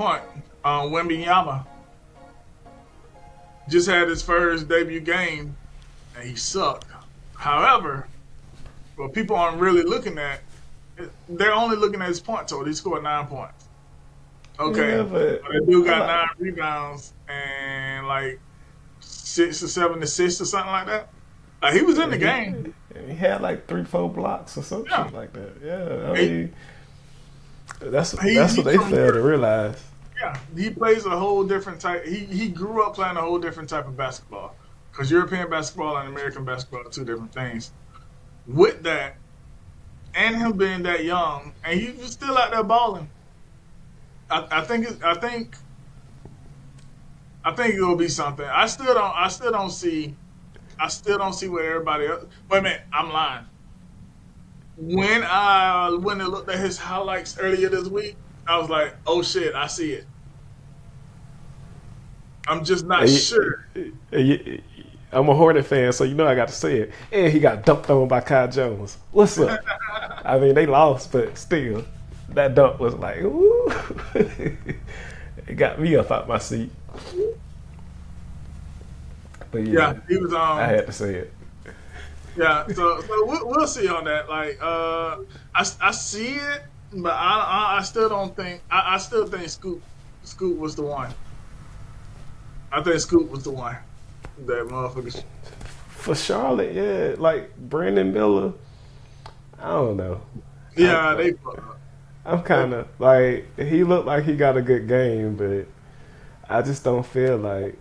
point, Wembyama just had his first debut game and he sucked. However, what people aren't really looking at, they're only looking at his point total. He scored 9 points. Okay, Yeah, but but the dude a got lot. 9 rebounds and like 6 or 7 assists or something like that. He was in Yeah, the game. he had like 3, 4 blocks or some Yeah, shit like that. Yeah, I he, mean that's what he's they from fail to Europe. realize. Yeah, he plays a whole different type. He grew up playing a whole different type of basketball because European basketball and American basketball are two different things. With that, and him being that young, and he was still out there balling. I think it will be something. I still don't see what everybody else. Wait a minute, I'm lying. When I looked at his highlights earlier this week, I was like, oh shit, I see it. I'm just not sure. I'm a Hornet fan, so you know I got to say it. And he got dunked on by Kai Jones. What's up? I mean, they lost, but still, that dunk was like, ooh. It got me up out my seat. But Yeah, yeah, he was I had to say it. yeah. So we'll see on that. Like I see it, but I still don't think I still think Scoop was the one. I think Scoop was the one. That motherfucker. For Charlotte, yeah, like Brandon Miller, I don't know. I, Yeah, they fucked up. I'm They, kind of like he looked like he got a good game, but I just don't feel like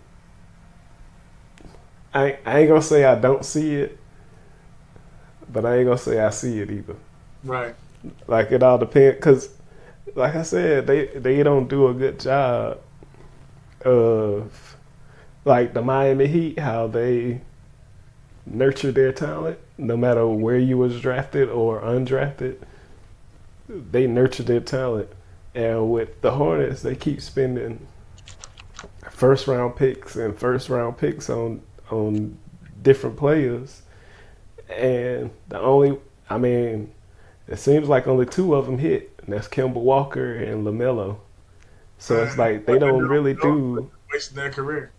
I ain't gonna say I don't see it, but I ain't gonna say I see it either. right. Like it all depends, cause like I said, they don't do a good job of like the Miami Heat, how they nurture their talent, no matter where you was drafted or undrafted. They nurture their talent, and with the Hornets, they keep spending first round picks on different players, and the only I mean, it seems like only two of them hit, and that's Kemba Walker and LaMelo. So it's like they What they're don't doing, really do, wasting their career.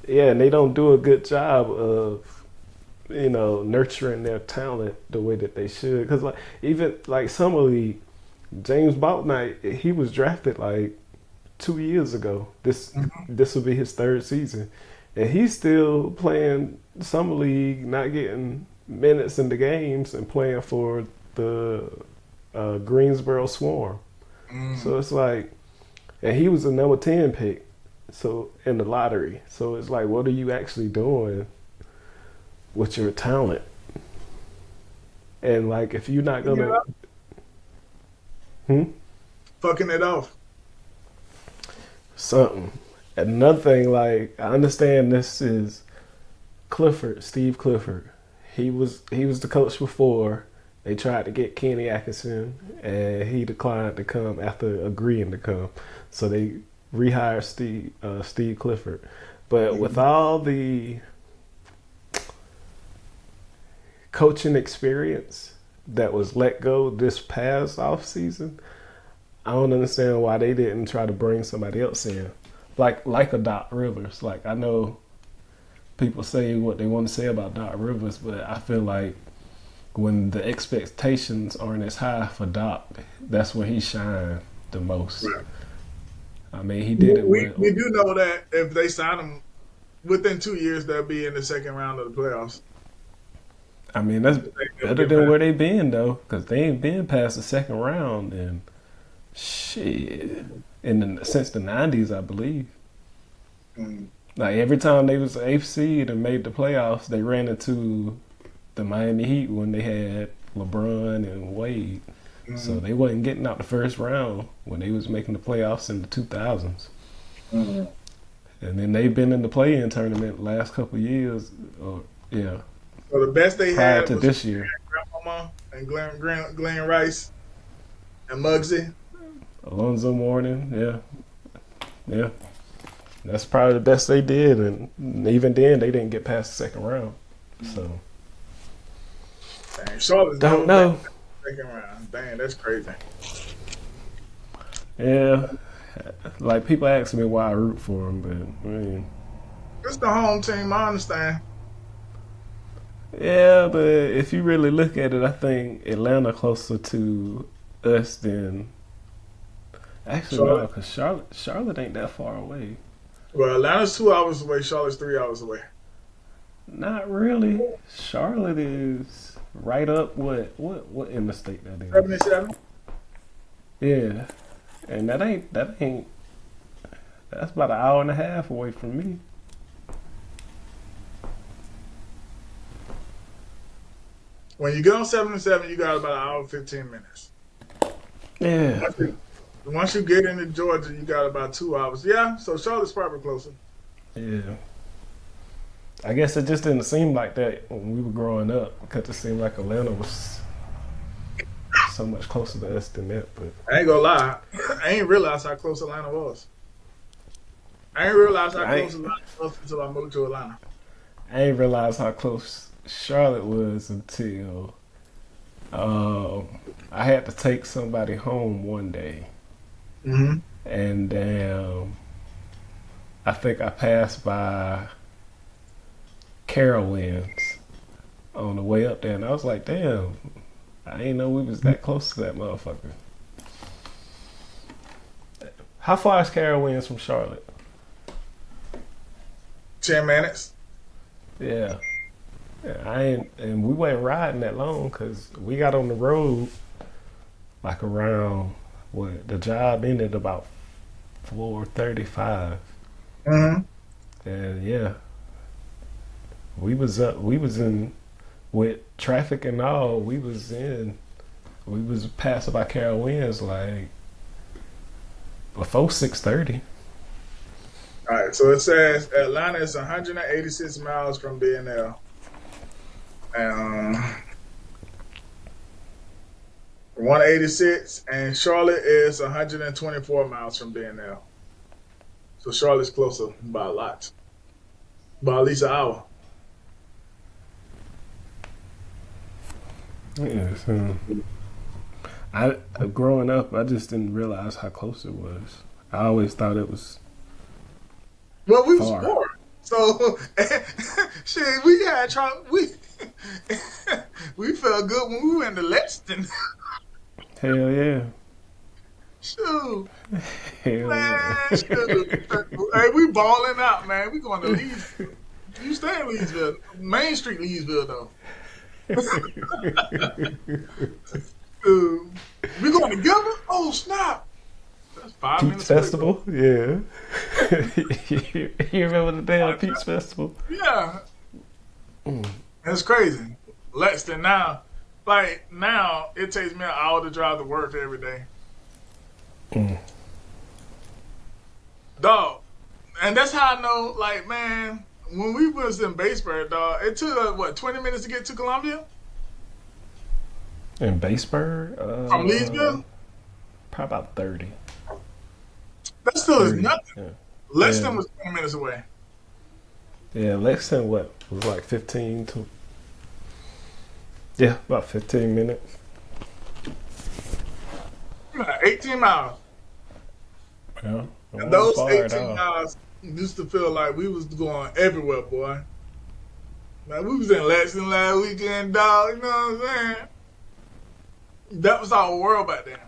yeah, and they don't do a good job of nurturing their talent the way that they should. Because like even like summer league, James Bouknight, he was drafted like 2 years ago. This will be his third season, and he's still playing summer league, not getting minutes in the games, and playing for the Greensboro Swarm. Mm. So it's like, and he was a number 10 pick, so in the lottery. So it's like, what are you actually doing with your talent? And like, if you're not Fucking it gonna, up. hmm, Fucking it off. something. Another thing, like I understand this is Steve Clifford. He was the coach before. They tried to get Kenny Atkinson, and he declined to come after agreeing to come. So they rehired Steve Clifford. But with Mhm. all the coaching experience that was let go this past off season, I don't understand why they didn't try to bring somebody else in, like a Doc Rivers. Like I know people say what they want to say about Doc Rivers, but I feel like when the expectations aren't as high for Doc, that's when he shined the most. Right. I mean, he did it with. We do know that if they sign him within 2 years, they'll be in the second round of the playoffs. I mean, that's They'll better get than past. where they been though, because they ain't been past the second round and shit since the '90s, I believe. Mm. Like every time they was the eighth seed and made the playoffs, they ran into the Miami Heat when they had LeBron and Wade. So Mm. they wasn't getting out the first round when they was making the playoffs in the 2000s. Mm. And then they've been in the play-in tournament the last couple of years, or yeah, So the best they prior had to was this year. Grandmama and Glenn Rice and Muggsy. Alonzo Mourning, yeah, yeah. That's probably the best they did, and even then they didn't get past the second round. So Dang, Charlotte's don't never been know. to the second round. Dang, that's crazy. Yeah, Like people ask me why I root for them, but I mean, It's the home team. I understand. yeah. But if you really look at it, I think Atlanta closer to us than actually no, Charlotte. because Charlotte ain't that far away. Well, Atlanta's 2 hours away. Charlotte's 3 hours away. Not really. Charlotte is right up what interstate that is. 77. Yeah, and that ain't that's about an hour and a half away from me. When you get on 77, you got about an hour and 15 minutes. Yeah, Once you get into Georgia, you got about 2 hours. Yeah, so Charlotte's probably closer. yeah. I guess it just didn't seem like that when we were growing up because it seemed like Atlanta was so much closer to us than that. But I ain't gonna lie. I ain't realized how close Atlanta was. I ain't realized how close Atlanta was until I moved to Atlanta. I didn't realize how close Charlotte was until I had to take somebody home one day, Mm-hmm. and I think I passed by Carowinds on the way up there, and I was like, "Damn, I didn't know we was that close to that motherfucker." How far is Carowinds from Charlotte? 10 minutes. Yeah. And we wasn't riding that long because we got on the road like around what the job ended about 4:35, Mm-hmm. and yeah, we was in with traffic and all. We was passing by Carowinds like before 6:30. All right, so it says Atlanta is 186 miles from BNL. 186, and Charlotte is 124 miles from BNL. So Charlotte's closer by a lot, by at least an hour. Yeah, so I growing up, I just didn't realize how close it was. I always thought it was Well, we was far. poor, so shit. We had we felt good when we went to Lexington. Hell yeah. Shoot, Hell man, yeah. shoot. Hey, we balling out, man. We going to Leesville. You stay in Leesville, Main Street, Leesville, though. We going together? Oh snap! That's 5 minutes. Peach Festival, yeah. You remember the damn Peach Festival? Yeah, Mm. that's crazy. Lexington now, like now, it takes me an hour to drive to work every day. Mm. Dog. And that's how I know, like, man, when we was in Batesburg, dog, it took us, 20 minutes to get to Columbia? In Batesburg? From Leesville? Probably about 30. That still is 30. nothing. Yeah. Lexington Yeah. was 20 minutes away. Yeah, Lexington, was like 15 to... Yeah, about 15 minutes. 18 miles. Yeah. And those 18 miles used to feel like we was going everywhere, boy. Like, we was in Lexington last weekend, dog, you know what I'm saying? That was our world back then.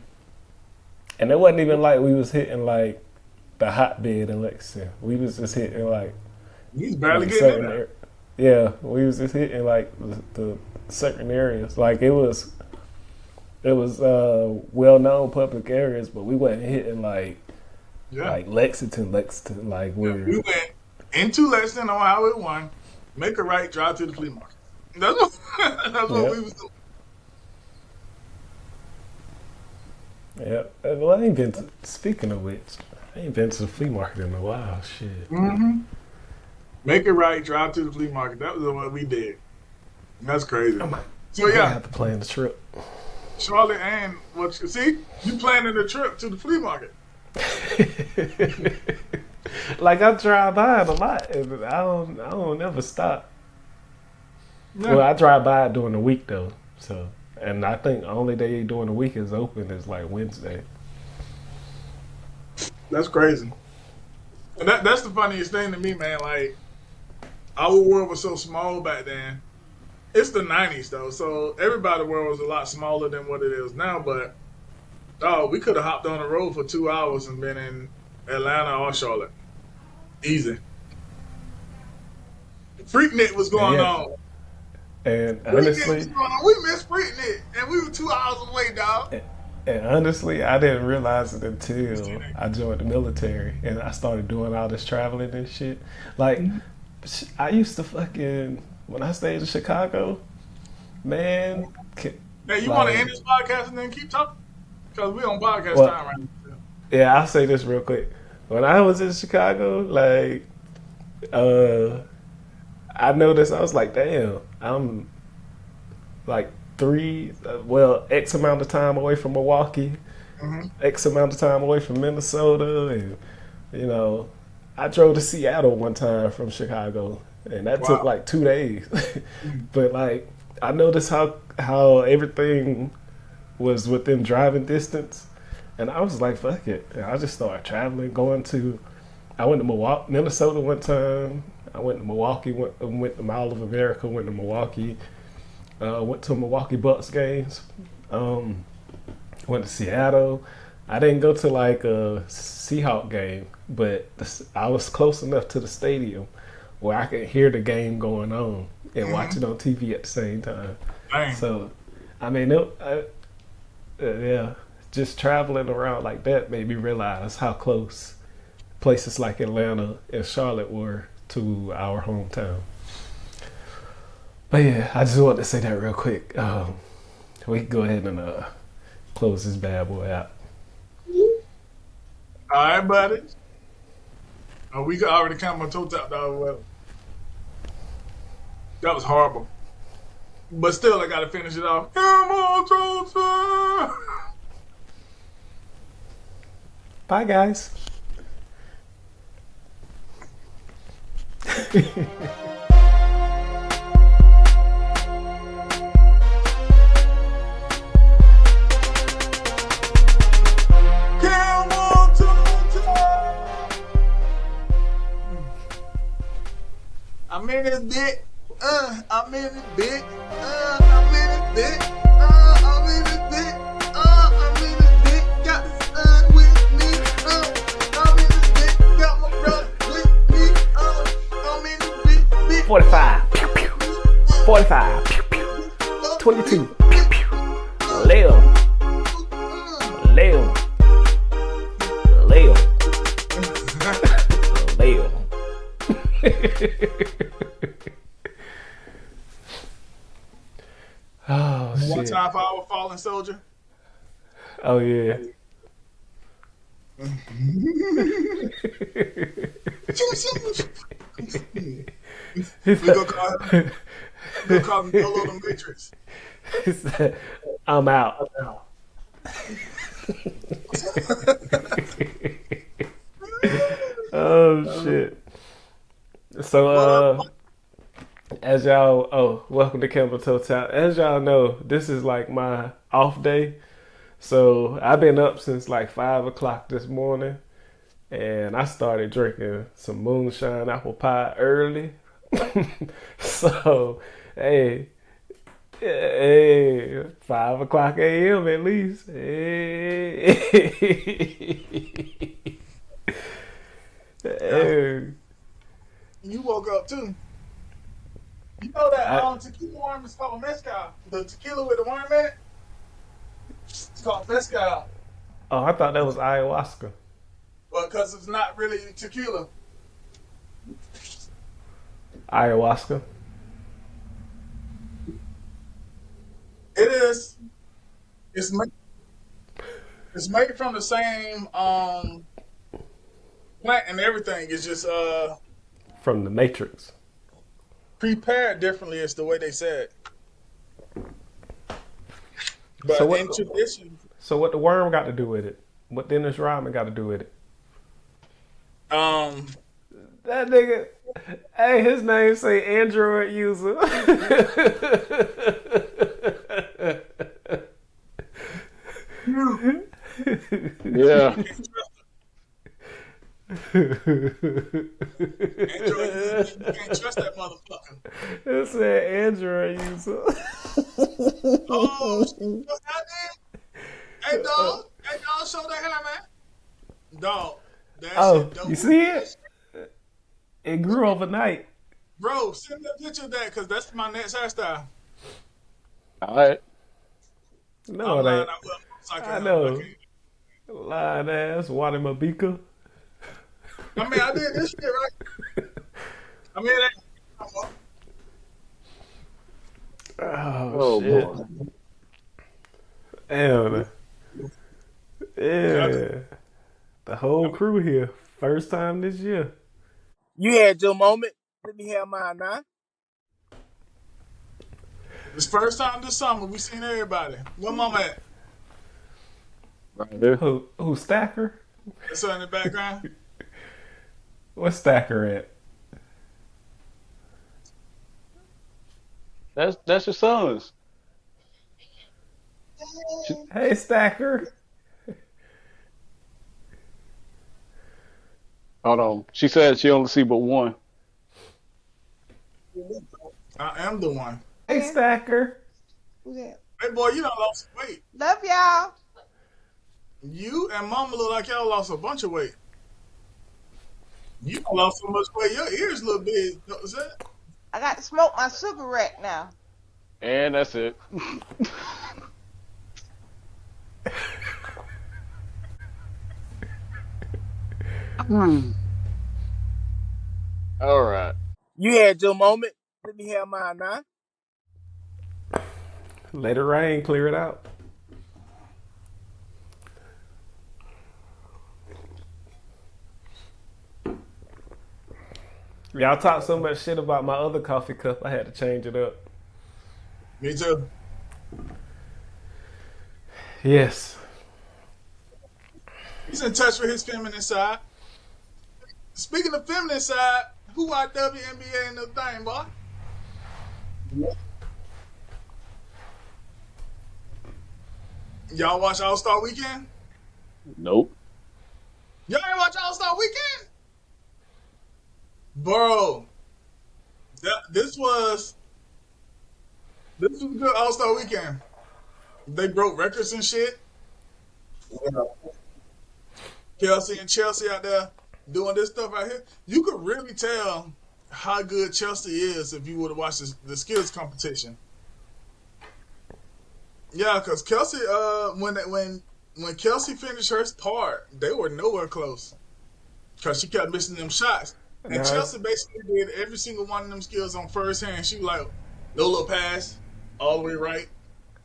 And it wasn't even like we was hitting like the hotbed in Lexington. We was just hitting like... We was barely like getting in there. Yeah, we was just hitting like the certain areas. Like it was well known public areas, but we wasn't hitting like Lexington, like where We went into Lexington on Highway 1, make a right, drive to the flea market. That's what we was doing. Yeah. Well, I ain't been to, speaking of which, I ain't been to the flea market in a while. Shit. Mm-hmm. Make it right, drive to the flea market. That was what we did. That's crazy. So I yeah, have to plan the trip. Charlotte and what you see, you planning a trip to the flea market. Like I drive by it a lot, and I don't ever stop. Yeah. Well, I drive by it during the week though, so and I think the only day during the week is open is like Wednesday. That's crazy. And that's the funniest thing to me, man. Like our world was so small back then. It's the '90s though, so everybody's world was a lot smaller than what it is now. But oh, we could have hopped on the road for 2 hours and been in Atlanta or Charlotte. Easy. Freaknik was And going yeah, on. and Freaknik was honestly, going on. We missed Freaknik, and we were 2 hours away, dog. and honestly, I didn't realize it until I joined the military and I started doing all this traveling and shit. Like, I used to fucking when I stayed in Chicago, man. Hey, you want to Like, end this podcast and then keep talking? Because we on podcast well, time right now. yeah, I'll say this real quick. When I was in Chicago, like, uh, I noticed I was like, damn, I'm like X amount of time away from Milwaukee, Mm-hmm. X amount of time away from Minnesota, and you know, I drove to Seattle one time from Chicago, and that took Wow. like 2 days. But like, I noticed how everything was within driving distance, and I was like, fuck it, and I just started traveling, going to. I went to Milwaukee, Minnesota one time. I went to Milwaukee, went to Mall of America, went to Milwaukee, went to Milwaukee Bucks games, um, went to Seattle. I didn't go to like a Seahawk game, but I was close enough to the stadium where I could hear the game going on and watch Mm-hmm. it on TV at the same time. Dang. So, I mean, yeah, just traveling around like that made me realize how close places like Atlanta and Charlotte were to our hometown. But yeah, I just wanted to say that real quick. We can go ahead and close this bad boy out. All right, buddy. We could already Camel Toe Tap, dog. Well, that was horrible. But still, I got to finish it off. Camel Toe Tap. Bye, guys. Camel Toe Tap. I'm in this dick. I'm in this dick. I'm in this dick. I'm in this dick. I'm in this dick. Got the sun with me. I'm in this dick. Got my brother with me. I'm in this dick. 45. Pew, pew. 45. Pew, pew. 22. Pew, pew. Leo. Leo. Leo. Leo. Oh, One shit. time for our fallen soldier. Oh, yeah. We go call him Dolo the Matrix. He said, I'm out. Oh, shit. So, as y'all, welcome to Camel Toe Tap. As y'all know, this is like my off day. So, I've been up since like 5 o'clock this morning. And I started drinking some moonshine apple pie early. So, hey, 5 o'clock a.m. at least. Hey. Hey. You woke up too. You know that tequila worm is called mezcal. The tequila with the worm in it. It's called mezcal. Oh, I thought that was ayahuasca. But because it's not really tequila. Ayahuasca. It is. It's made from the same plant and everything. It's just From the Matrix. prepared differently. Is the way they said. But So what? in tradition, So what the worm got to do with it? What Dennis Rodman got to do with it? That nigga. Hey, his name say Android user. Yeah. Android user, you can't trust that motherfucker. It said Android user. Oh, what's happening? Hey, dog, show that hair, man. Dog, that Oh, shit dope. you see it? It grew overnight. Bro, send me a picture of that, because that's my next hairstyle. All right. No, I'm it lying, ain't. I will. I know. Lying ass, water my beaker. I mean, I did this shit, right? I mean, Oh, shit. Boy. Damn. Yeah. The whole crew here. First time this year. You had your moment. Let me have mine now. it's first time this summer. We seen everybody. Where mama at? Right there. Who Stacker? That's her in the background. What's Stacker at? That's your sons. Hey, Stacker. Hold on. She said she only see but one. I am the one. Hey, Stacker. Who's that? Hey, boy, you done lost some weight. Love y'all. You and mama look like y'all lost a bunch of weight. You done lost so much weight, your ears look big. What's that? I got to smoke my cigarette now. And that's it. All right. You had your moment. Let me have mine now. Let it rain, clear it out. Y'all talk so much shit about my other coffee cup, I had to change it up. Me too. Yes. He's in touch with his feminine side. Speaking of feminine side, who are WNBA in the thing, boy? Y'all watch All-Star Weekend? Nope. Y'all ain't watch All-Star Weekend? Bro, this was a good All-Star Weekend. They broke records and shit. Kelsey and Chelsea out there doing this stuff out here. You could really tell how good Chelsea is if you would have watched the skills competition. Yeah, because Kelsey, when Kelsey finished her part, they were nowhere close because she kept missing them shots. And Nice. Chelsea basically did every single one of them skills on first hand. She was like, no little pass, all the way right.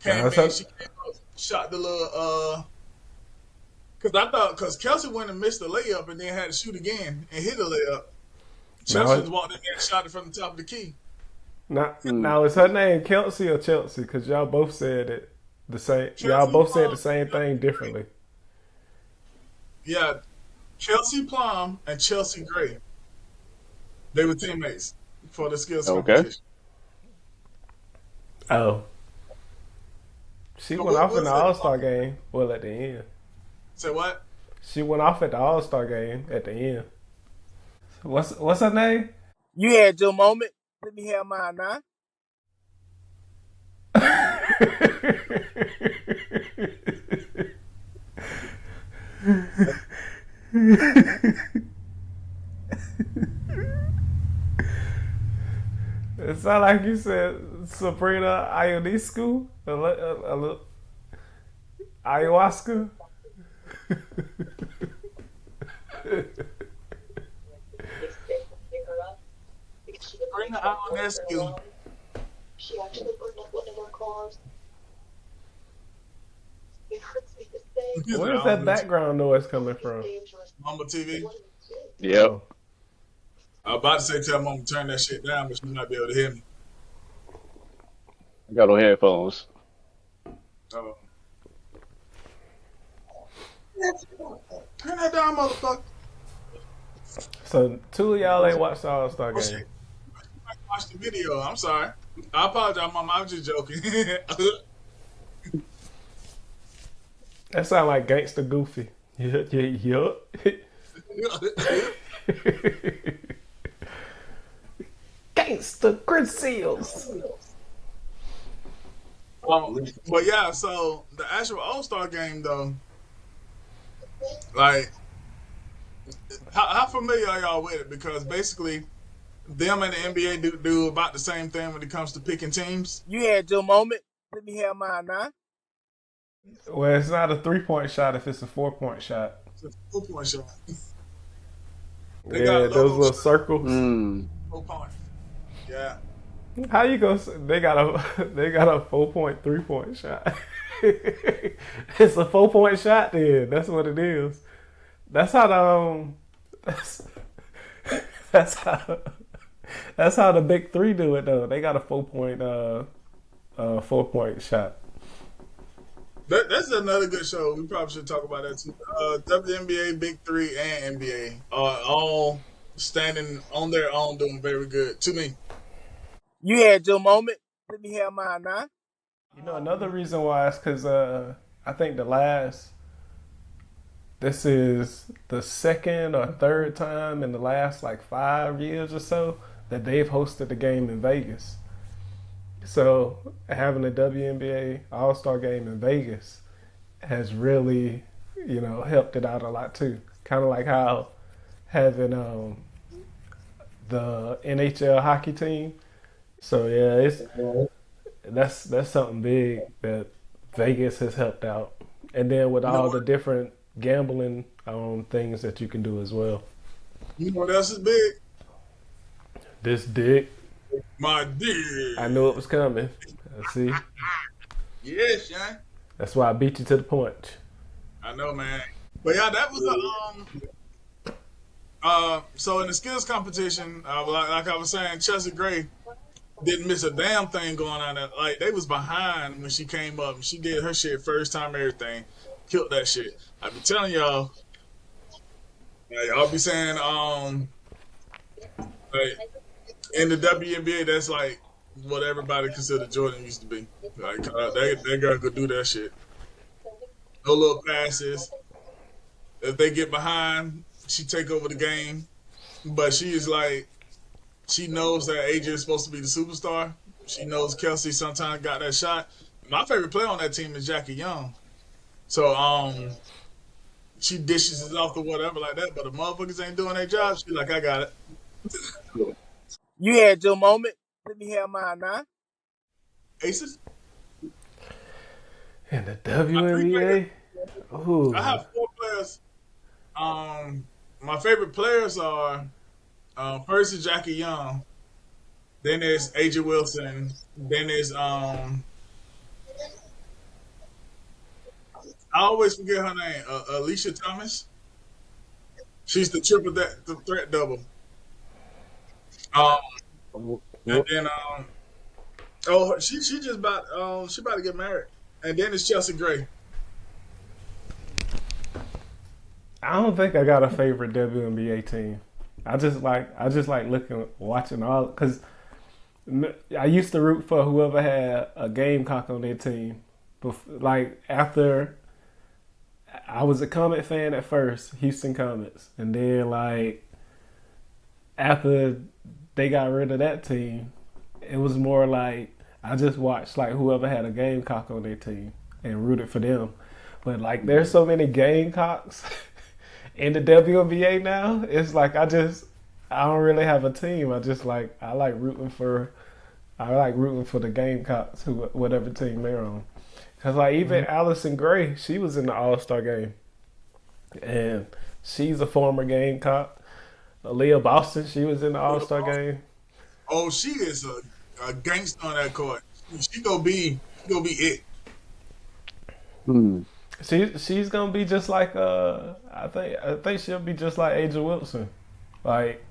Came Nice. in, she came up, shot the little, because Kelsey went and missed the layup and then had to shoot again and hit a layup. Chelsea just walked in there and shot it from the top of the key. Now is her name Kelsey or Chelsea? Because y'all both said it the same. Chelsea Y'all both said Plum. the same thing differently. Yeah, Chelsea Plum and Chelsea Gray. They were teammates for the skills Okay. competition. Oh. She So went what off in was the it? All-Star game. Well, at the end. Say what? She went off at the All-Star game at the end. What's her name? You had your moment. Let me have mine now. It sounded like you said Sabrina Ionescu, ayahuasca. Bring the Ionescu. She actually burned up one of their cars. It hurts me to say. Where's that background noise coming from? Dangerous. Mama TV. Yep. I was about to say tell Mama to turn that shit down, but she might be able to hear me. I got on headphones. Oh. Turn that down, motherfucker. So two of y'all ain't watched the All-Star Oh, game. shit. I watched the video. I'm sorry. I apologize, Mama. I was just joking. That sound like Gangsta Goofy. Yup. Gangsta Grizzles. But yeah, so the actual All-Star game though, like, how familiar are y'all with it? Because basically, them and the NBA do about the same thing when it comes to picking teams. You had your moment. Let me have mine now. Well, it's not a 3-point shot if it's a 4-point shot. It's a 4-point shot. They Yeah, got those logo little shots. circles. 4 point. Yeah. How you go? They got a 4-point 3-point shot. It's a 4-point shot. Then that's what it is. That's how the that's how the big three do it though. They got a 4-point shot. That's another good show. We probably should talk about that too. WNBA Big Three and NBA are all standing on their own, doing very good to me. You had your moment. Let me have mine now. You know, another reason why is because I think this is the second or third time in the last like 5 years or so that they've hosted a game in Vegas. So having a WNBA All-Star Game in Vegas has really, helped it out a lot too. Kind of like how having the NHL hockey team. So yeah, that's something big that Vegas has helped out. And then with all the different gambling things that you can do as well. You know what else is big? This dick. My dick. I knew it was coming. See? Yes, Shane. That's why I beat you to the punch. I know, man. But yeah, that was so in the skills competition, like I was saying, Chelsea Gray didn't miss a damn thing going on. Like, they was behind when she came up. And she did her shit first time, everything. Killed that shit. I be telling y'all, y'all be saying, like, in the WNBA, that's like what everybody considered Jordan used to be. Like, that girl could do that shit. No little passes. If they get behind, she take over the game. But she is like, she knows that AJ is supposed to be the superstar. She knows Kelsey sometimes got that shot. My favorite player on that team is Jackie Young. So she dishes it off or whatever like that. But the motherfuckers ain't doing their job. She like, I got it. You had your moment. Let me have mine now. Aces. In the WNBA? Ooh. I have 4 players. My favorite players are first is Jackie Young, then there's AJ Wilson, then there's I always forget her name, Alicia Thomas. She's the triple the threat double. And then she just about she about to get married, and then it's Chelsea Gray. I don't think I got a favorite WNBA team. I just like watching all, because I used to root for whoever had a Gamecock on their team. Like, after I was a Comet fan at first, Houston Comets, and then like after they got rid of that team, it was more like I just watched like whoever had a Gamecock on their team and rooted for them. But like, there's so many Gamecocks in the WNBA now. It's like I don't really have a team. I like rooting for the Gamecocks, whatever team they're on. Cause like even Allison Gray, she was in the All-Star game, and she's a former Gamecock. Leah Boston, she was in the All-Star game. Oh, she is a gangster on that court. She gonna be it. She's gonna be just like I think she'll be just like AJ Wilson. Like,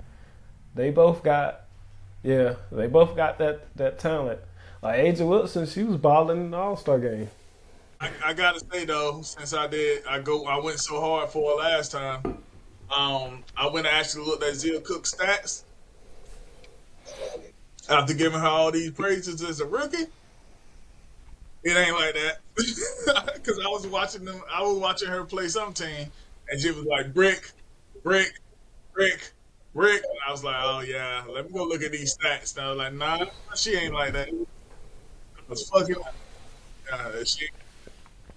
they both got that talent. Like AJ Wilson, she was balling in the All-Star game. I gotta say though, since I went so hard for her last time. I went and actually looked at Zia Cook's stats after giving her all these praises as a rookie. It ain't like that, because I was watching her play some team, and she was like brick, brick, brick, Rick. And I was like, oh yeah, let me go look at these stats. And I was like, nah, she ain't like that. I was fucking. She.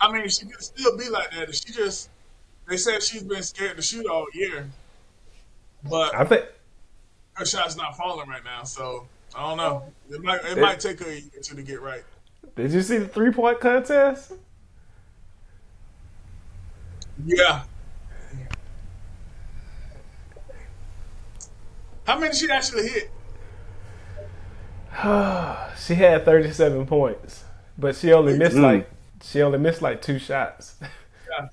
I mean, she could still be like that. She just. They said she's been scared to shoot all year, but I think her shot's not falling right now. So I don't know. It might take her a year or two to get right. did you see the 3-point contest? Yeah. How many she actually hit? She had 37 points, but she only missed like 2 shots. Yeah.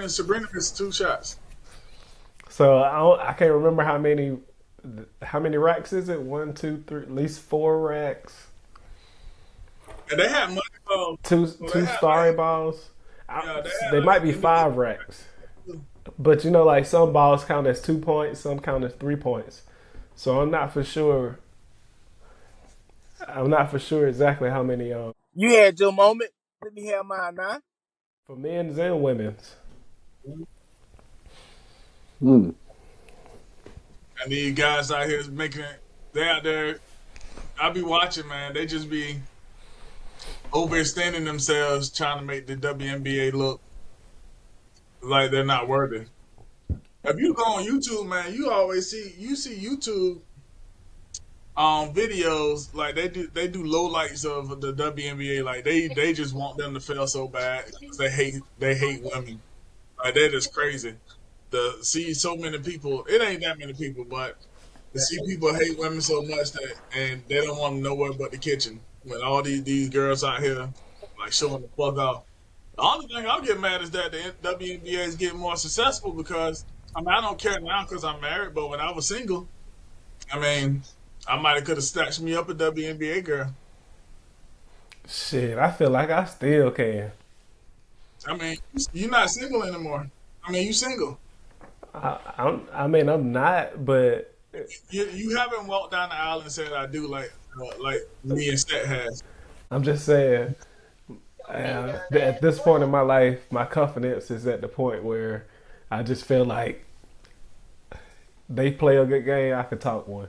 Sabrina missed 2 shots. So I can't remember how many racks is it? 1, 2, 3, at least 4 racks. And they had money balls. Two starry balls. They might be 5 racks. But like some balls count as 2 points, some count as 3 points. So I'm not for sure. I'm not for sure exactly how many. You had your moment. Let me have mine now. For men's and women's. Hmm. And these guys out here making it. They out there. I be watching, man. They just be overextending themselves, trying to make the WNBA look like they're not worthy. If you go on YouTube, man, you always see YouTube videos like they do low lights of the WNBA. Like they just want them to fail so bad because they hate women. Like that is crazy. To see so many people, it ain't that many people, but to see people hate women so much that and they don't want them nowhere but the kitchen. When all these girls out here like showing the fuck off. The only thing I'm getting mad is that the WNBA is getting more successful because I mean I don't care now because I'm married, but when I was single, I mean I might have could have snatched me up a WNBA girl. Shit, I feel like I still can. I mean you're not single anymore. I mean you single. I'm not, but You haven't walked down the aisle and said I do like me and Stat has. I'm just saying. At this point in my life, my confidence is at the point where I just feel like they play a good game. I could talk one.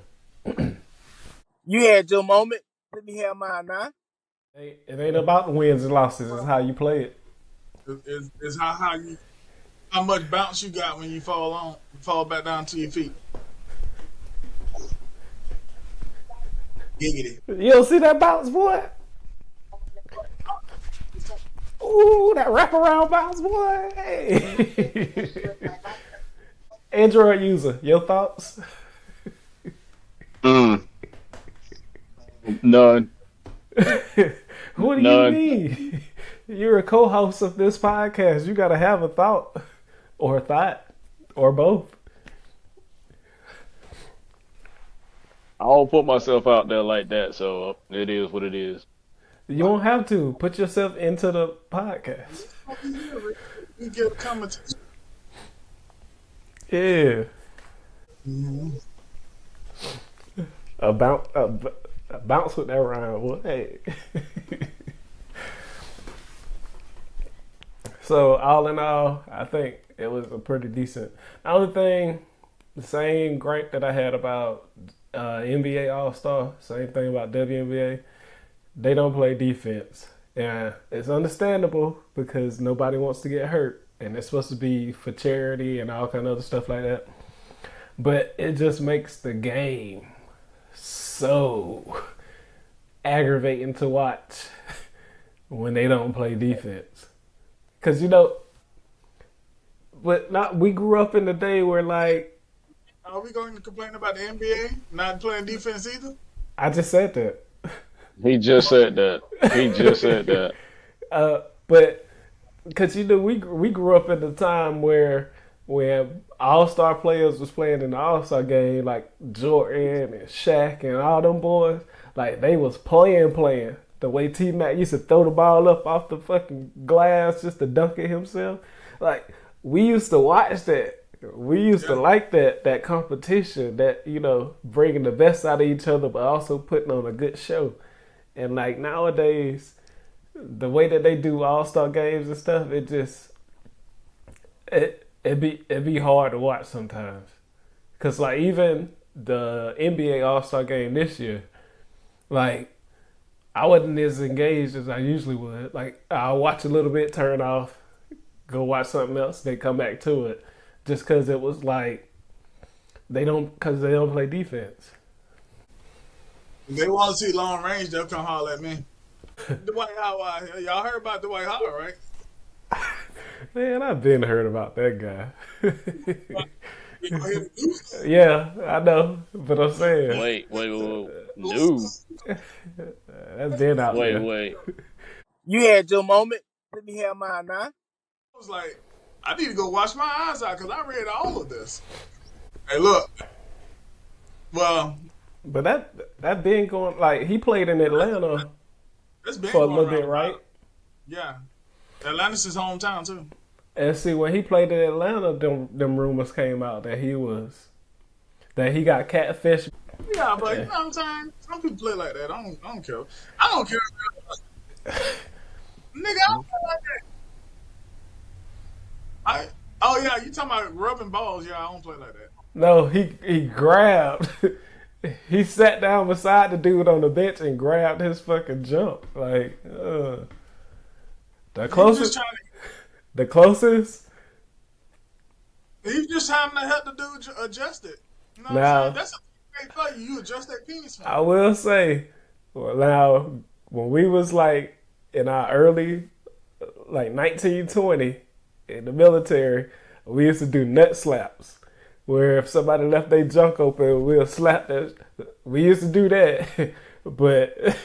You had your moment. Let me have mine now. It ain't about the wins and losses. It's how you play it. It's how much bounce you got when you fall back down to your feet. Giggity. You don't see that bounce, boy? Ooh, that wraparound bounce, boy. Hey. Android user, your thoughts? None. What do None. you mean? You're a co-host of this podcast. You got to have a thought or a thought or both. I don't put myself out there like that, so it is what it is. You don't have to put yourself into the podcast. You get a competition. Yeah. A bounce with that rhyme. Well, hey. So all in all, I think it was a pretty decent. The only thing, the same gripe that I had about NBA All-Star, same thing about WNBA. They don't play defense. And it's understandable because nobody wants to get hurt. And it's supposed to be for charity and all kind of other stuff like that. But it just makes the game so aggravating to watch when they don't play defense. Because, we grew up in the day where, like... Are we going to complain about the NBA not playing defense either? I just said that. He just said that. He just said that. But because we grew up in the time where when all-star players was playing in the all-star game, like Jordan and Shaq and all them boys, like they was playing. The way T-Mac used to throw the ball up off the fucking glass just to dunk it himself. Like we used to watch that. We used to like that competition, that bringing the best out of each other, but also putting on a good show. And like nowadays, the way that they do all-star games and stuff, it'd be hard to watch sometimes. Cause like even the NBA All-Star Game this year, like I wasn't as engaged as I usually would. Like I'll watch a little bit, turn off, go watch something else, then come back to it, just cause it was like they don't play defense. If they want to see long range, they'll come holler at me. Dwight Howard, y'all heard about Dwight Howard, right? Man, I've been heard about that guy. You know, hit the news. Yeah, I know, but I'm saying Wait. No. that's been out there. Wait. You had your moment. Let me have mine now. I was like, I need to go wash my eyes out because I read all of this. Hey, look. Well, But that been going, like he played in Atlanta it's been for a going little around bit, right? Yeah. Atlanta's his hometown, too. And see, when he played in Atlanta, them rumors came out that he got catfish. Yeah, but you know what I'm saying? Some people play like that. I don't care. I don't care. Nigga, I don't play like that. Oh, yeah, you talking about rubbing balls. Yeah, I don't play like that. No, he grabbed. He sat down beside the dude on the bench and grabbed his fucking jump. Like, the closest. The closest. He's just having to help the dude adjust it. You know what Now- I'm saying? That's a great play. You adjust that penis. I will say, well, now when we was like in our early, like 1920 in the military, we used to do nut slaps, where if somebody left their junk open, we'll slap that. We used to do that, but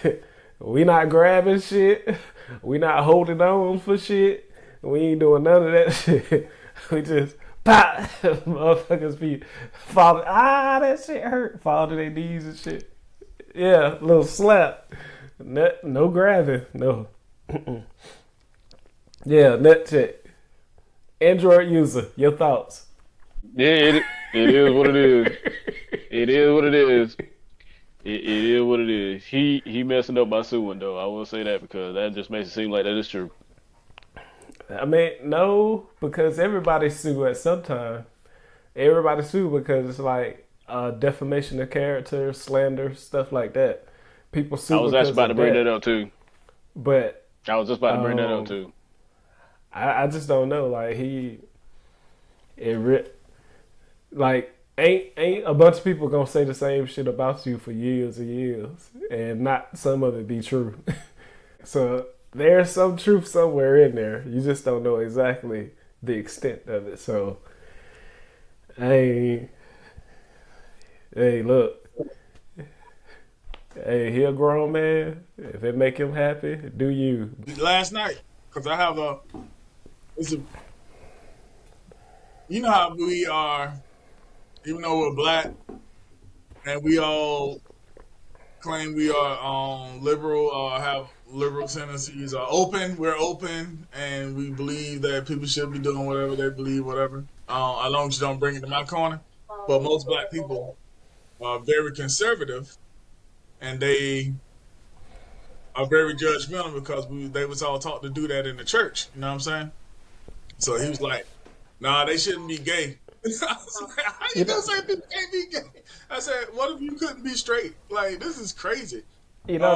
we not grabbing shit. We not holding on for shit. We ain't doing none of that shit. We just pop, motherfuckers be falling. That shit hurt. Fall to their knees and shit. Yeah, little slap. No grabbing. No. Yeah, nut check. Android user, your thoughts? Yeah, it is what it is. It is what it is. It is what it is. He messing up by suing though. I will say that because that just makes it seem like that is true. I mean, no, because everybody sue at some time. Everybody sue because it's like defamation of character, slander, stuff like that. People sue. I was because actually about to of bring that up too. But I was just about to bring that up too. I just don't know. Like like ain't a bunch of people gonna say the same shit about you for years and years, and not some of it be true. So there's some truth somewhere in there. You just don't know exactly the extent of it. So, hey, look. Hey, he a grown man. If it make him happy, do you. Last night, because I have you know how we are, even though we're black, and we all claim we are liberal or have liberal tendencies, are open. We're open, and we believe that people should be doing whatever they believe, whatever, as long as you don't bring it to my corner. But most black people are very conservative, and they are very judgmental because they was all taught to do that in the church. You know what I'm saying? So he was like, "Nah, they shouldn't be gay." I was like, "How you gonna say people can't be gay?" I said, "What if you couldn't be straight? Like, this is crazy." You know,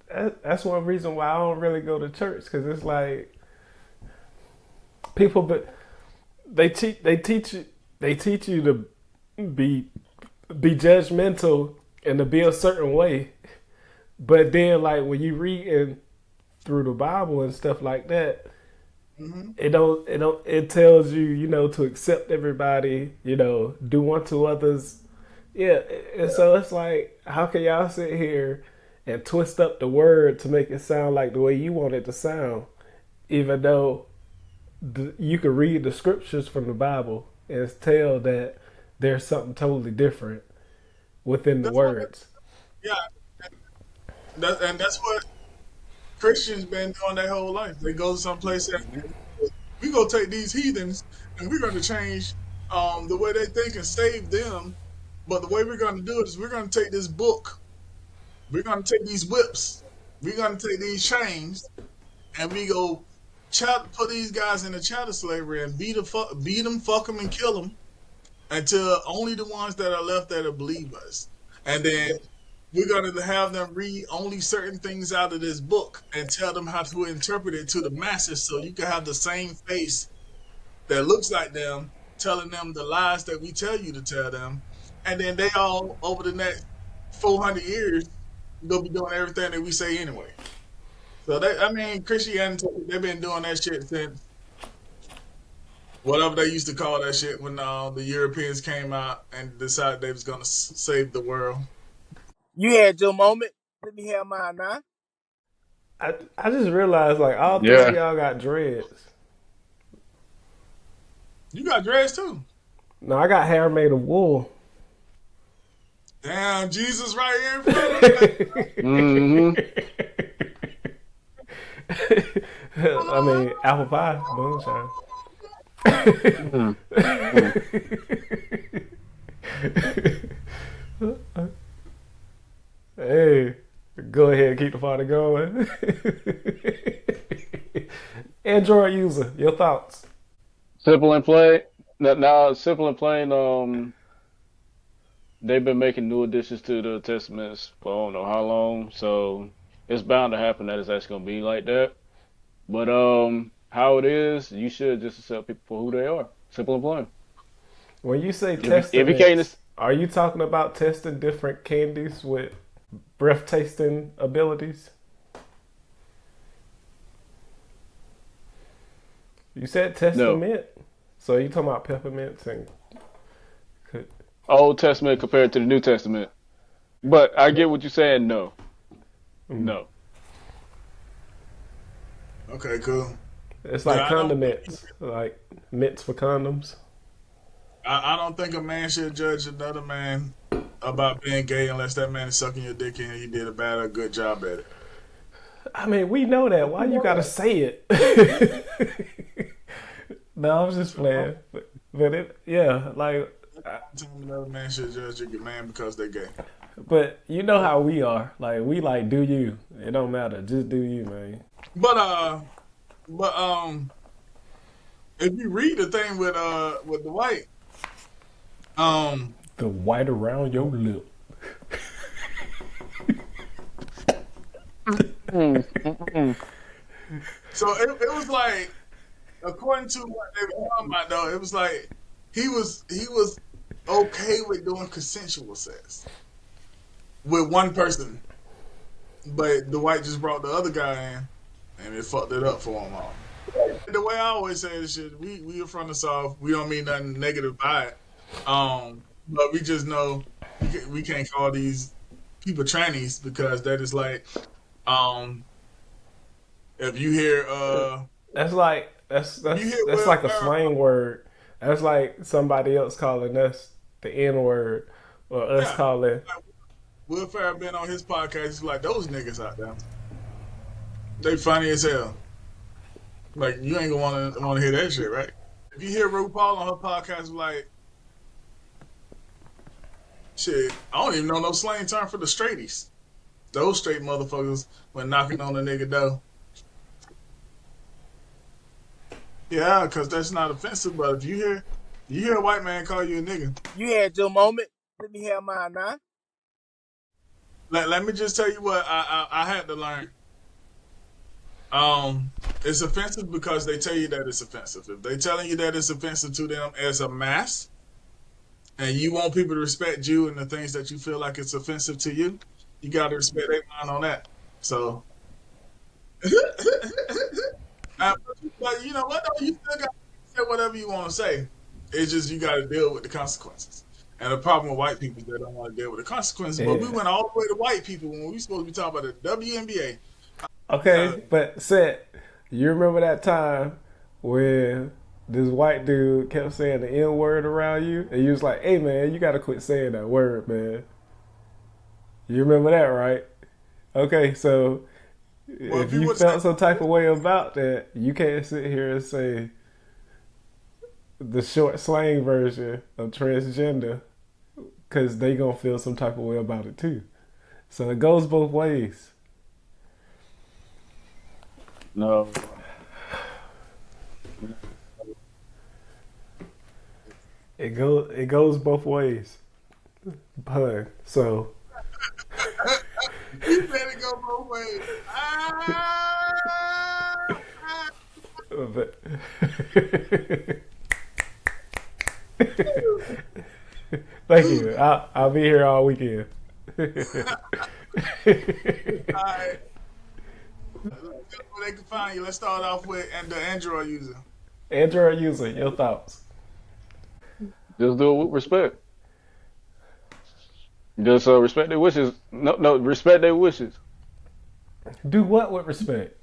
that's one reason why I don't really go to church, because it's like people, but they teach you to be judgmental and to be a certain way, but then like when you read through the Bible and stuff like that, it tells you to accept everybody, do unto others. Yeah, and so it's like, how can y'all sit here and twist up the word to make it sound like the way you want it to sound, even though you can read the scriptures from the Bible and tell that there's something totally different within the words. And that's what Christians been doing their whole life. They go to some place and we go take these heathens and we're going to change the way they think and save them. But the way we're going to do it is we're going to take this book, we're going to take these whips, we're going to take these chains, and we go put these guys in the chattel slavery and beat them, fuck them, and kill them. until only the ones that are left that'll believe us. And then we're going to have them read only certain things out of this book and tell them how to interpret it to the masses so you can have the same face that looks like them telling them the lies that we tell you to tell them. And then they all, over the next 400 years, they'll be doing everything that we say anyway. So, Christianity, they've been doing that shit since whatever they used to call that shit when the Europeans came out and decided they was going to save the world. You had your moment. Let me have mine now. I just realized like all three of y'all got dreads. You got dreads too. No, I got hair made of wool. Damn, Jesus right here in front of I mean, apple pie, moonshine. Hey, go ahead, keep the party going. Android user, your thoughts? Simple and plain. Now, simple and plain. They've been making new additions to the testaments for I don't know how long, so it's bound to happen that it's actually gonna be like that. But how it is, you should just accept people for who they are. Simple and plain. When you say If testaments, you can't, are you talking about testing different candies with breath tasting abilities? You said testament, so you talking about peppermints and Old Testament compared to the New Testament. But I get what you're saying. No. Okay, cool. It's like condiments, like mints for condoms. I don't think a man should judge another man about being gay unless that man is sucking your dick and he did a bad or good job at it. I mean, we know that. Why you gotta say it? No, I was just playing. But it, yeah, like. Another man should judge a man because they're gay. But you know how we are. Like, we like, do you. It don't matter. Just do you, man. But if you read the thing with the white, the white around your lip. So it was like, according to what they were talking about, though, it was like he was okay with doing consensual sex with one person, but the white just brought the other guy in, and it fucked it up for him all. The way I always say this shit, we are from the South. We don't mean nothing negative by it, but we just know we can't call these people trannies because that is like, if you hear that's like a slang word. That's like somebody else calling us the N word, or us calling. Will Ferrell been on his podcast. He's like, those niggas out there, they funny as hell. Like, you ain't gonna want to hear that shit, right? If you hear RuPaul on her podcast, like, shit, I don't even know no slang term for the straighties. Those straight motherfuckers when knocking on the nigga door. Yeah, because that's not offensive, but if you hear a white man call you a nigga. You had your moment. Let me have mine now. Let me just tell you what I had to learn. It's offensive because they tell you that it's offensive. If they telling you that it's offensive to them as a mass, and you want people to respect you and the things that you feel like it's offensive to you, you got to respect their mind on that. So, but you know what? Though? You still got to say whatever you want to say. It's just you got to deal with the consequences. And the problem with white people is they don't want to deal with the consequences. Yeah. But we went all the way to white people when we supposed to be talking about the WNBA. Okay, but Seth, you remember that time when this white dude kept saying the N word around you, and you was like, "Hey man, you gotta quit saying that word, man." You remember that, right? Okay, so if you felt some type of way about that, you can't sit here and say the short slang version of transgender, because they gonna feel some type of way about it too. So it goes both ways. No. It goes both ways. But so He said it go both ways. but, thank you. I'll be here all weekend. All right. Where they can find you. Let's start off with the Android user. Android user, your thoughts? Just do it with respect. Just respect their wishes. No, respect their wishes. Do what with respect?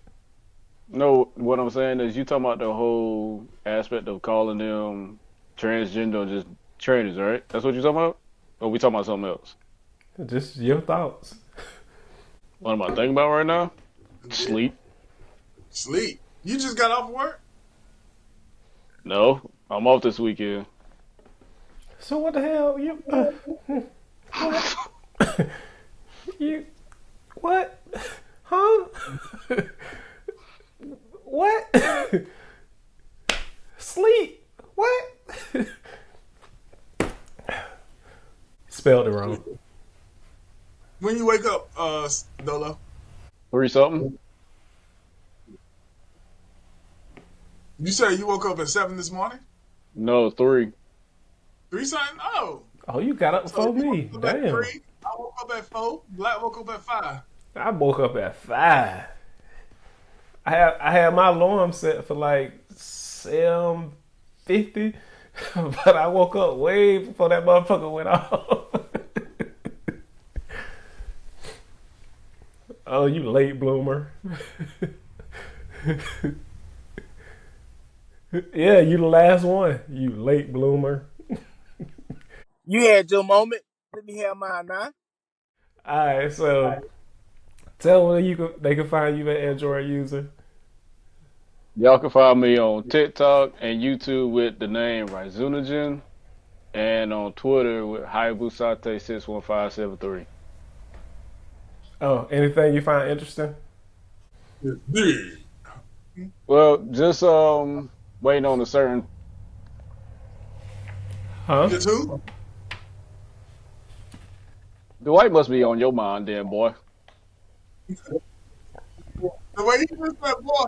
No, what I'm saying is you talking about the whole aspect of calling them transgender or just trannies, right? That's what you're talking about? Or we talking about something else? Just your thoughts. What am I thinking about right now? Sleep. Sleep. You just got off work? No, I'm off this weekend. So what the hell you? What? You what? Huh? What? Sleep? What? Spelled it wrong. When you wake up, Dolo? 3 something? You said you woke up at 7 this morning? No, 3. 3 something? Oh. Oh, you got up before me. Woke up at Damn. 3. I woke up at 4. Black woke up at 5. I woke up at 5. I had my alarm set for like 7:50, but I woke up way before that motherfucker went off. Oh, you late bloomer. Yeah, you the last one. You late bloomer. You had your moment. Let me have mine now. All right, so tell them they can find you an Android user. Y'all can find me on TikTok and YouTube with the name Rizunogen, and on Twitter with Hayabusate61573. Oh, anything you find interesting? Well, just waiting on a certain. Huh? Just who? Dwight must be on your mind, then, boy. The way you just said, boy.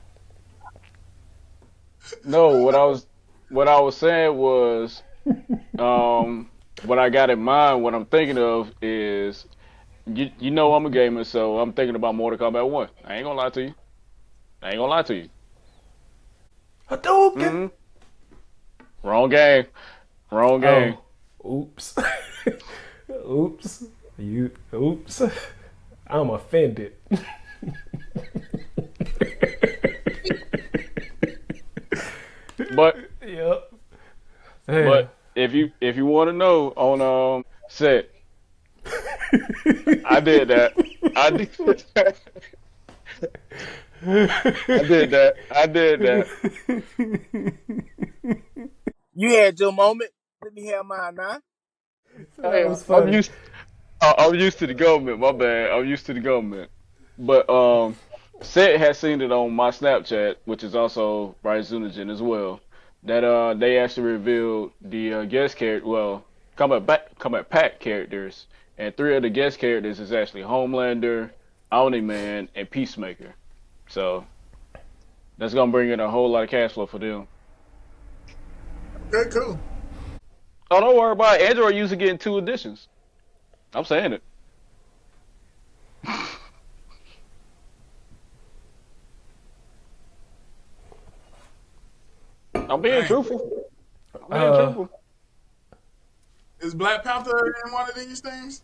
No, what I was saying was, what I got in mind, what I'm thinking of is, you know, I'm a gamer, so I'm thinking about Mortal Kombat 1. I ain't gonna lie to you. I ain't gonna lie to you. Hadouken! Wrong game. Wrong game. Oh, oops. Oops. Oops. I'm offended. But Yep. but if you want to know on set, I did that. I did that. I did that. You had your moment. Let me have mine now. That was funny. I'm used to the government. My bad. I'm used to the government. But Set has seen it on my Snapchat, which is also Rizunogen as well. That they actually revealed the guest character. Well, combat pack characters, and 3 of the guest characters is actually Homelander, Omni-Man, and Peacemaker. So that's gonna bring in a whole lot of cash flow for them. Okay, cool. Oh, don't worry about it. Android user getting 2 editions. I'm saying it. I'm being Dang. truthful. I'm being truthful. Is Black Panther in one of these things?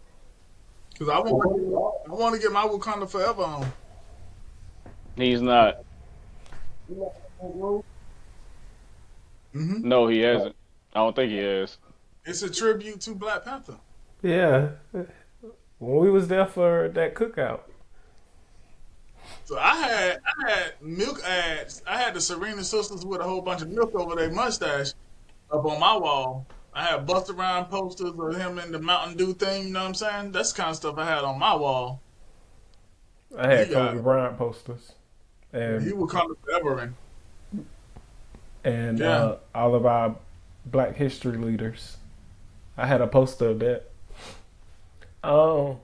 Because I want to get my Wakanda Forever on. He's not. Mm-hmm. No, he hasn't. I don't think he has. It's a tribute to Black Panther. Yeah. When we was there for that cookout. So I had milk ads. I had the Serena sisters with a whole bunch of milk over their mustache up on my wall. I had Busta Rhymes posters of him in the Mountain Dew thing. You know what I'm saying? That's the kind of stuff I had on my wall. I had He got- Kobe Bryant posters. He And would come forever in. and Yeah. all of our Black history leaders. I had a poster of that. Oh,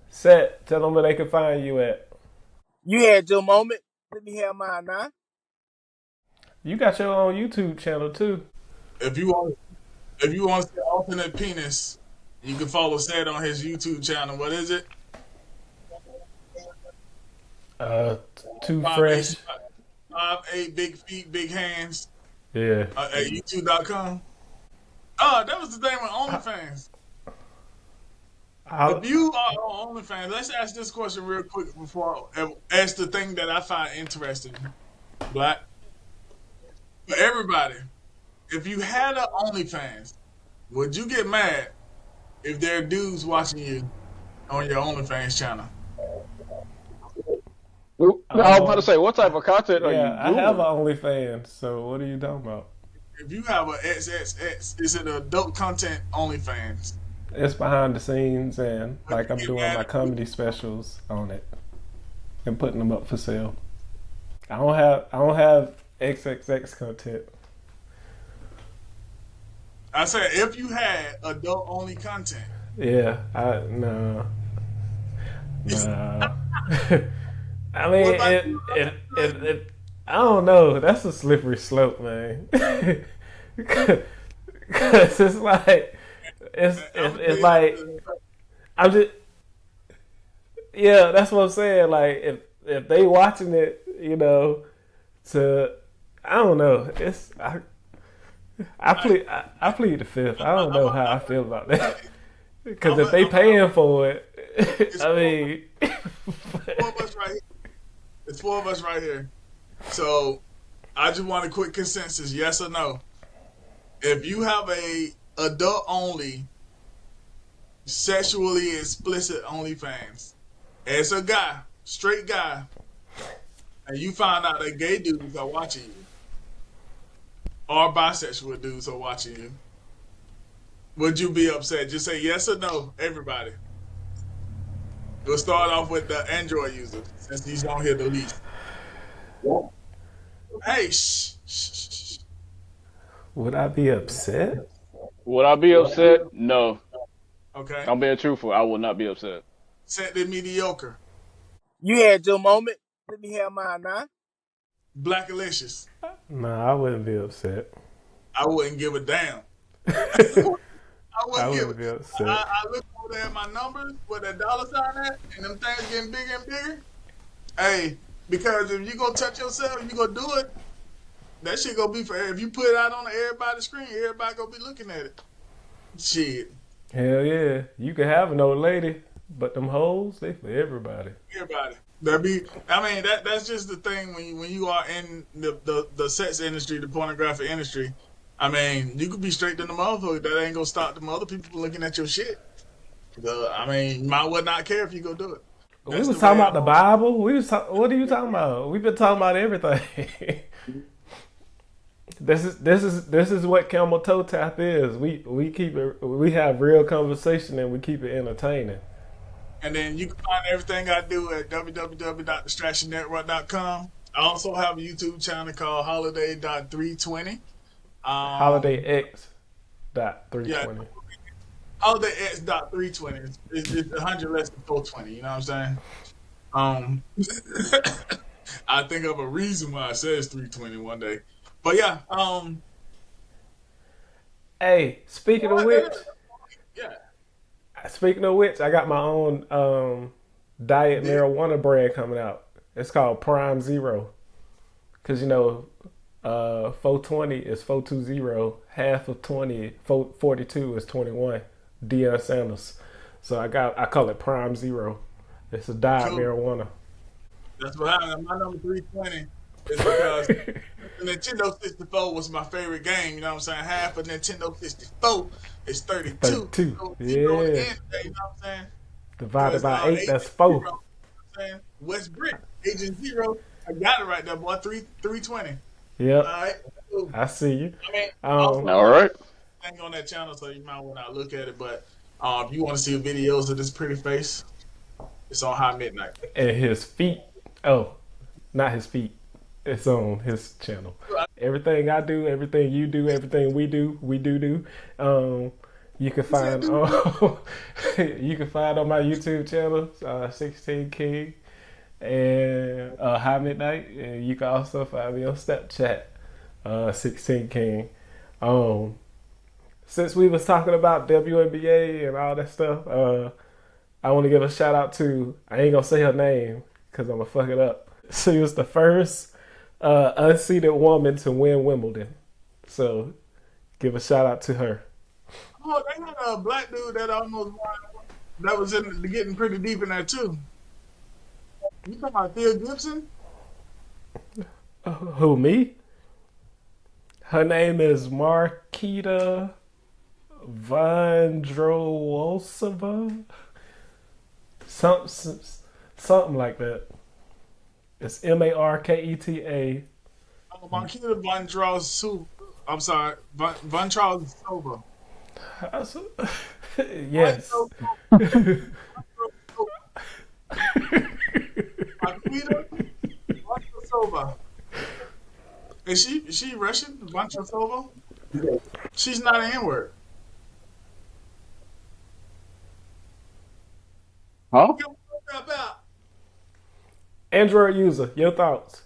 Set, tell them where they can find you at. You had your moment. Let me have mine now. You got your own YouTube channel too. If you want to see alternate penis, you can follow Sad on his YouTube channel. What is it? Too Five fresh. eight, 5'8", big feet, big hands. Yeah. At YouTube.com. Oh, that was the thing with OnlyFans. If you are on OnlyFans, let's ask this question real quick before I ask the thing that I find interesting. Black. For everybody, if you had an OnlyFans, would you get mad if there are dudes watching you on your OnlyFans channel? I was about to say, what type of content are you Yeah, I doing? have an OnlyFans. So what are you talking about? If you have a XXX, is it adult content OnlyFans? It's behind the scenes and like I'm doing my comedy specials on it and putting them up for sale. I don't have XXX content. I said if you had adult only content. Yeah, no. I mean, it I don't know. That's a slippery slope, man. Cause it's like it's like I'm just that's what I'm saying. Like if they watching it, to I don't know. I plead the fifth. I don't know how I feel about that. Because if they paying for it, I mean, four of us right here. It's four of us right here. So I just want a quick consensus, yes or no. If you have a adult only, sexually explicit OnlyFans, as a guy, straight guy, and you find out that gay dudes are watching you, or bisexual dudes are watching you, would you be upset? Just say yes or no, everybody. We'll start off with the Android user, since he's on here the least. Hey, shh. Would I be upset? Would I be upset? No. Okay. I'm being truthful. I will not be upset. Set the mediocre. You had your moment. Let me have mine now. Black Alicious. Nah, I wouldn't be upset. I wouldn't give a damn. I wouldn't be upset. I look over there at my numbers with that dollar sign at, and them things getting bigger and bigger. Hey, because if you go touch yourself, you go do it. That shit gonna be for if you put it out on everybody's screen, everybody gonna be looking at it. Shit. Hell yeah, you can have an old lady, but them hoes, they for everybody. Everybody. That's just the thing when you are in the sex industry, the pornographic industry. I mean, you could be straight to the motherfucker. That ain't gonna stop them other people from looking at your shit. You might well not care if you go do it. We was talking about the Bible. What are you talking about? We've been talking about everything. This is what Camel Toe Tap is. We have real conversation and we keep it entertaining. And then you can find everything I do at www.distractionnetwork.com. I also have a YouTube channel called holiday.320. Holiday X.320. Yeah, Holiday X.320. It's 100 less than 420. You know what I'm saying? I think of a reason why it says 320 one day. But yeah. Hey, speaking of which. Yeah. Speaking of which, I got my own diet marijuana brand coming out. It's called Prime Zero. Because, 420 is 420. Half of 42 is 21. Deion Sanders. So I call it Prime Zero. It's a diet marijuana. That's what happened. My number 320 is because the Nintendo 64 was my favorite game. You know what I'm saying? Half of Nintendo 64 is 32. 32. So Yeah. you know what I'm saying? Divided by 8, that's 4. You know what I'm saying? West Brick, Agent Zero. I got it right there, boy. 320. Yep. All right. I see you. All right. Thing on that channel, so you might want to look at it. But if you want to see videos of this pretty face, it's on High Midnight. And his feet. Oh, not his feet. It's on his channel. Everything I do, everything you do, everything we do, we do. You can find you can find on my YouTube channel, 16 King and High Midnight, and you can also find me on Snapchat, 16 King. Since we was talking about WNBA and all that stuff, I want to give a shout out to, I ain't gonna say her name because I'm gonna fuck it up. She was the first unseeded woman to win Wimbledon, so give a shout out to her. Oh, they had a black dude that almost won. That was getting pretty deep in that too. You talking about Thea Gibson? Who, me? Her name is Marketa Vondrousova. Something like that. It's Marketa. Oh, Marquita Vondrousova. I'm sorry, Vondrousova. Yes. Marquita Vondrousova. Is she Russian? Vondrousova? She's not an N-word. Huh? Android user, your thoughts?